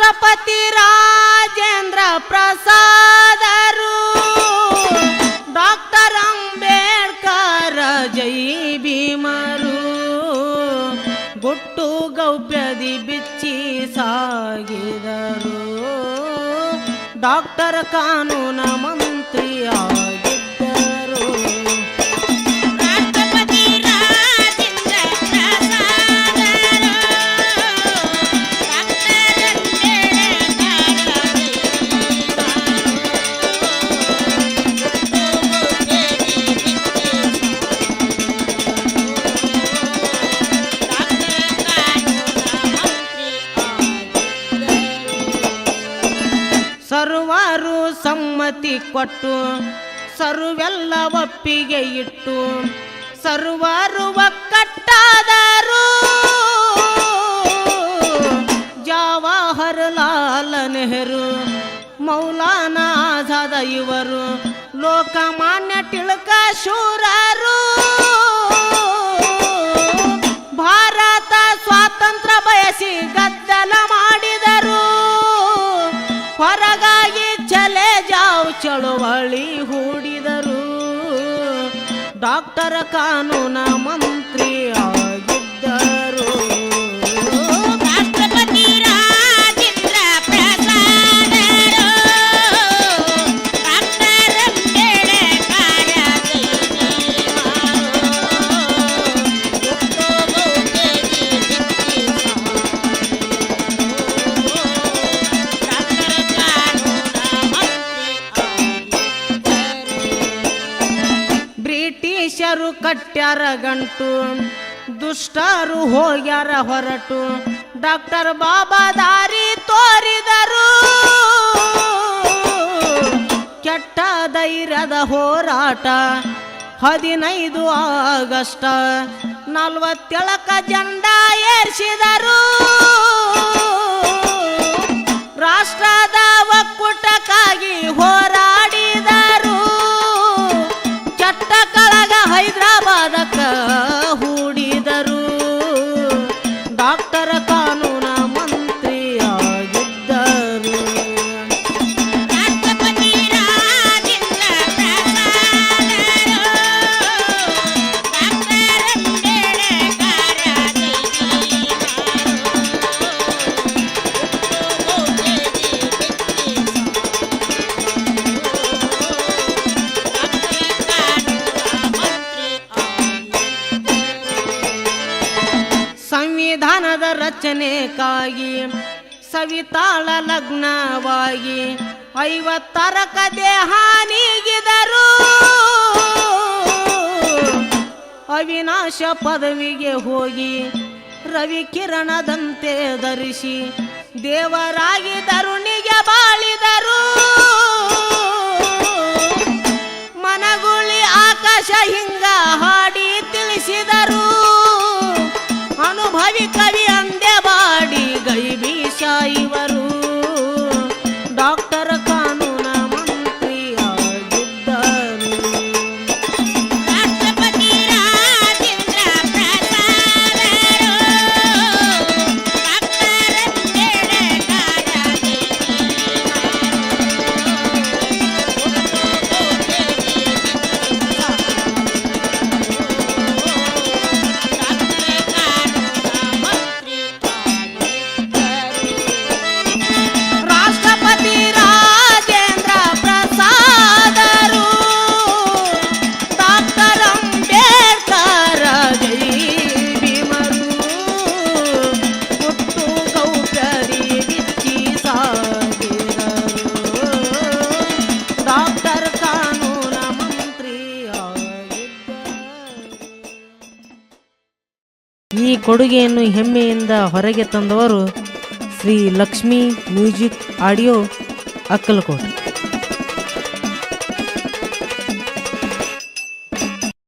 ರಾಷ್ಟ್ರಪತಿ ರಾಜೇಂದ್ರ ಪ್ರಸಾದರು, ಡಾಕ್ಟರ್ ಅಂಬೇಡ್ಕರ್ ಜೈ ಭೀಮರು, ಗುಟ್ಟು ಗೌಪ್ಯದಿ ಬಿಚ್ಚಿ ಸಾಗಿದರು, ಡಾಕ್ಟರ್ ಕಾನೂನ ಮಂತ್ರಿಯಾಗಿದ್ದರು. ಸರ್ವರು ಸಮ್ಮತಿ ಕೊಟ್ಟು ಸರ್ವೆಲ್ಲ ಒಪ್ಪಿಗೆ ಇಟ್ಟು ಸರ್ವರು ಒಕ್ಕಟ್ಟಾದರು, ಜವಾಹರಲಾಲ್ ನೆಹರು ಮೌಲಾನಾ ಆಜಾದ ಇವರು ಲೋಕಮಾನ್ಯ ತಿಲಕ ಶೂರರು, ಭಾರತ ಸ್ವಾತಂತ್ರ್ಯ ಬಯಸಿ ಗದ್ದಲ ಮಾಡಿದರು, ಹೊರಗಾಗಿ ಚಲೆ ಜಾವ್ ಚಳುವಳಿ ಹೂಡಿದರು, ಡಾಕ್ಟರ್ ಕಾನೂನ ಮಂತ್ರಿ ಆಗಿದ್ದರು. ರಾಷ್ಟ್ರಪತಿ ರಾಜೇಂದ್ರ ಪ್ರಸಾದರು, ಡಾಕ್ಟರ್ ಅಂಬೇಡ್ಕರ್ ಬ್ರಿಟಿಷರು ಕಟ್ಟ್ಯಾರ ಗಂಟು, ದುಷ್ಟರು ಹೋಗ್ಯಾರ ಹೊರಟು, ಡಾಕ್ಟರ್ ಬಾಬಾ ದಾರಿ ತೋರಿದರು, ಕೆಟ್ಟ ಧೈರ್ಯದ ಹೋರಾಟ 15 ಆಗಸ್ಟ್ 47 ಜೆಂಡಾ ಏರಿಸಿದರು, ರಾಷ್ಟ್ರದ ಒಕ್ಕೂಟಕ್ಕಾಗಿ ಹೋರಾಡಿದರು, ಚಟ್ಟ ಕಳಗ ಹೈದರಾಬಾದಕ್ಕ ಹೂಡಿದರು, ಡಾಕ್ಟರ್ ಕಾನೂನ ಮಂತ್ರಿ ಆಗಿದ್ದರು. ರಾಷ್ಟ್ರಪತಿ ರಾಜೇಂದ್ರ ಪ್ರಸಾದರು, ಡಾಕ್ಟರ್ ಅಂಬೇಡ್ಕರ್ ಸಂವಿಧಾನದ ರಚನೆಗಾಗಿ ಸವಿತಾಳ ಲಗ್ನವಾಗಿ 50 ದೇಹ ನೀಗಿದರು, ಅವಿನಾಶ ಪದವಿಗೆ ಹೋಗಿ ರವಿ ಕಿರಣದಂತೆ ಧರಿಸಿ ದೇವರಾಗಿ ಧರುಣಿಗೆ ಬಾಳಿದರು, ಮನಗುಳಿ ಆಕಾಶ ಹಿಂಗ ಹಾಡಿ ತಿಳಿಸಿದರು, ಅನುಭವಿ ಕವಿ ಅಂದೆ ಬಾಡಿ ಗೈಬೀಶ ಇವರು, ಡಾಕ್ಟರ್ ಕಾನೂನ ಮಂತ್ರಿ ಆಗಿದ್ದರು. ರಾಷ್ಟ್ರಪತಿ ರಾಜೇಂದ್ರ ಪ್ರಸಾದರು, ಡಾಕ್ಟರ್ ಅಂಬೇಡ್ಕರ್ ಈ ಕೊಡುಗೆಯನ್ನು ಹೆಮ್ಮೆಯಿಂದ ಹೊರಗೆ ತಂದವರು ಶ್ರೀ ಲಕ್ಷ್ಮೀ ಮ್ಯೂಸಿಕ್ ಆಡಿಯೋ ಅಕ್ಕಲಕೋಟೆ.